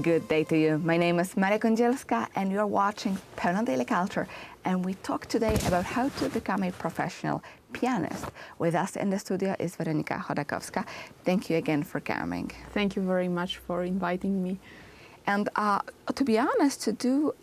Good day to you. My name is Maria Kondzielska and you're watching Pełna Daily Culture, and we talk today about how to become a professional pianist. With us in the studio is Weronika Chodakowska. Thank you again for coming. Thank you very much for inviting me. And to be honest, to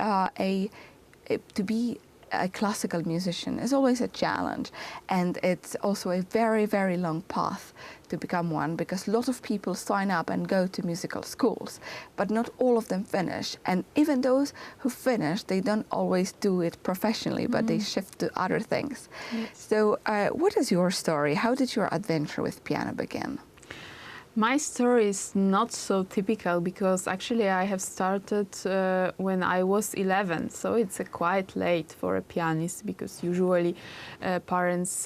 be a classical musician is always a challenge, and it's also a very, very long path to become one, because a lot of people sign up and go to musical schools, but not all of them finish. And even those who finish, they don't always do it professionally, but they shift to other things. Yes. So what is your story? How did your adventure with piano begin? My story is not so typical, because actually I have started when I was 11, so it's quite late for a pianist, because usually parents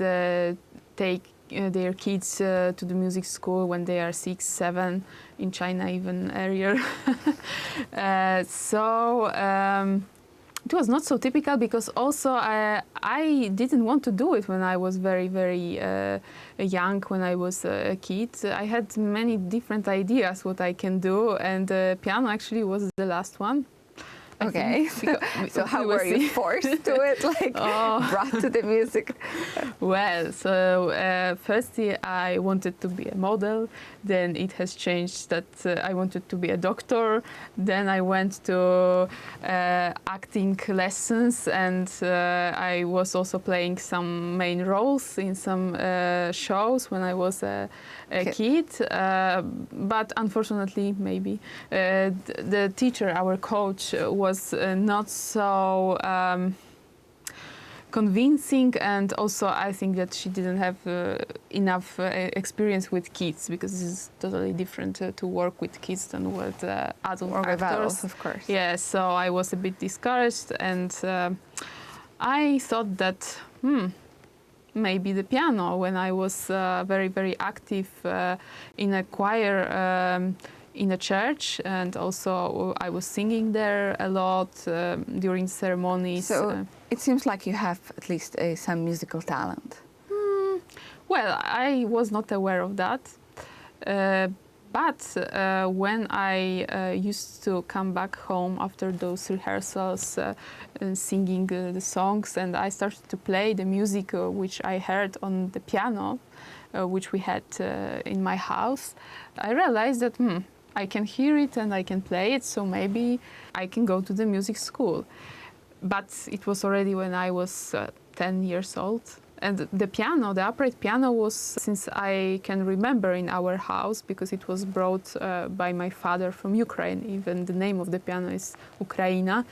take their kids to the music school when they are 6, 7, in China even earlier. It was not so typical, because also I didn't want to do it when I was very, very young, when I was a kid. I had many different ideas what I can do, and piano actually was the last one. Okay, so how were you forced to it, like brought to the music? Well, so firstly I wanted to be a model, then it has changed that I wanted to be a doctor, then I went to acting lessons, and I was also playing some main roles in some shows when I was a kid, but unfortunately, maybe, the teacher, our coach, was not so convincing, and also I think that she didn't have enough experience with kids, because this is totally different to work with kids than with adult actors. Of course. Yeah, so I was a bit discouraged, and I thought that maybe the piano, when I was very, very active in a choir in a church, and also I was singing there a lot during ceremonies. So it seems like you have at least some musical talent. Well, I was not aware of that. But when I used to come back home after those rehearsals, singing the songs, and I started to play the music which I heard on the piano, which we had in my house, I realized that I can hear it and I can play it, so maybe I can go to the music school. But it was already when I was 10 years old. And the piano, the upright piano, was, since I can remember, in our house, because it was brought by my father from Ukraine. Even the name of the piano is Ukraina,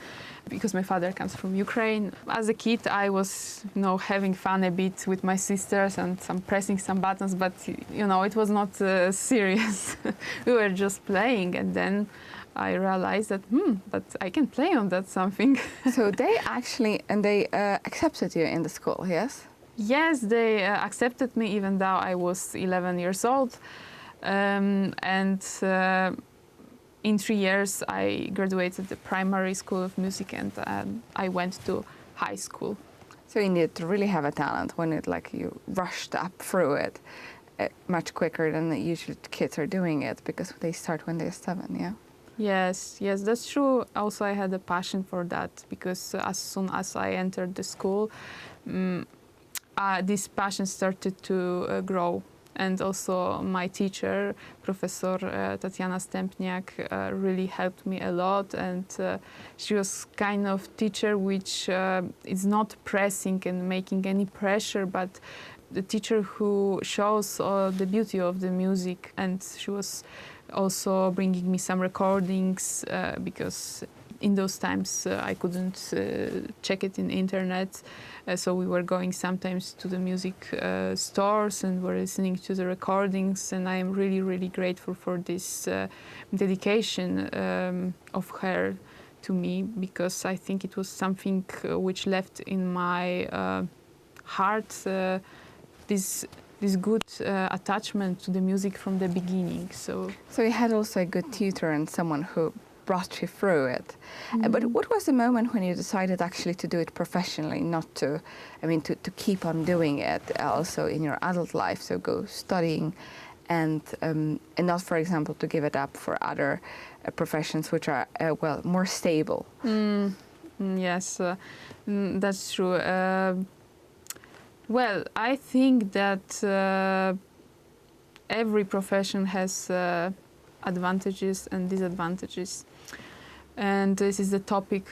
because my father comes from Ukraine. As a kid, I was, having fun a bit with my sisters and pressing some buttons, but, it was not serious. We were just playing, and then I realized that, but I can play on that something. So they actually, accepted you in the school, yes? Yes, they accepted me, even though I was 11 years old. And in 3 years, I graduated the primary school of music, and I went to high school. So you need to really have a talent when you rushed up through it much quicker than usually kids are doing it, because they start when they're 7, yeah? Yes, that's true. Also, I had a passion for that, because as soon as I entered the school, this passion started to grow. And also my teacher, Professor Tatiana Stempniak, really helped me a lot. And she was kind of teacher which is not pressing and making any pressure, but the teacher who shows the beauty of the music. And she was also bringing me some recordings, because in those times I couldn't check it in internet. So we were going sometimes to the music stores and were listening to the recordings, and I am really, really grateful for this dedication of her to me, because I think it was something which left in my heart this good attachment to the music from the beginning. So you had also a good tutor and someone who brought you through it. But what was the moment when you decided actually to do it professionally, not to keep on doing it also in your adult life, so go studying and not, for example, to give it up for other professions which are well, more stable. Yes, that's true. Well, I think that every profession has advantages and disadvantages. And this is the topic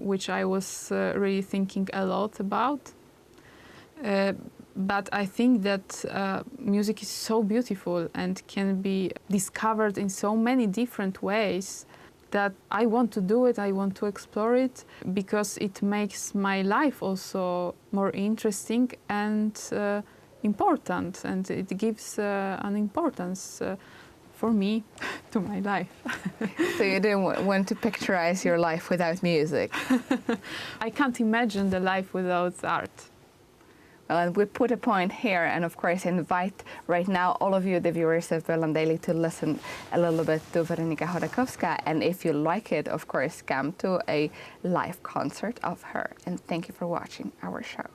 which I was really thinking a lot about. But I think that music is so beautiful and can be discovered in so many different ways that I want to do it, I want to explore it, because it makes my life also more interesting and important, and it gives an importance for me to my life. So you didn't want to picturize your life without music? I can't imagine the life without art. Well, and we put a point here, and of course invite right now all of you, the viewers of Berlin Daily, to listen a little bit to Weronika Chodakowska, and if you like it, of course, come to a live concert of her. And thank you for watching our show.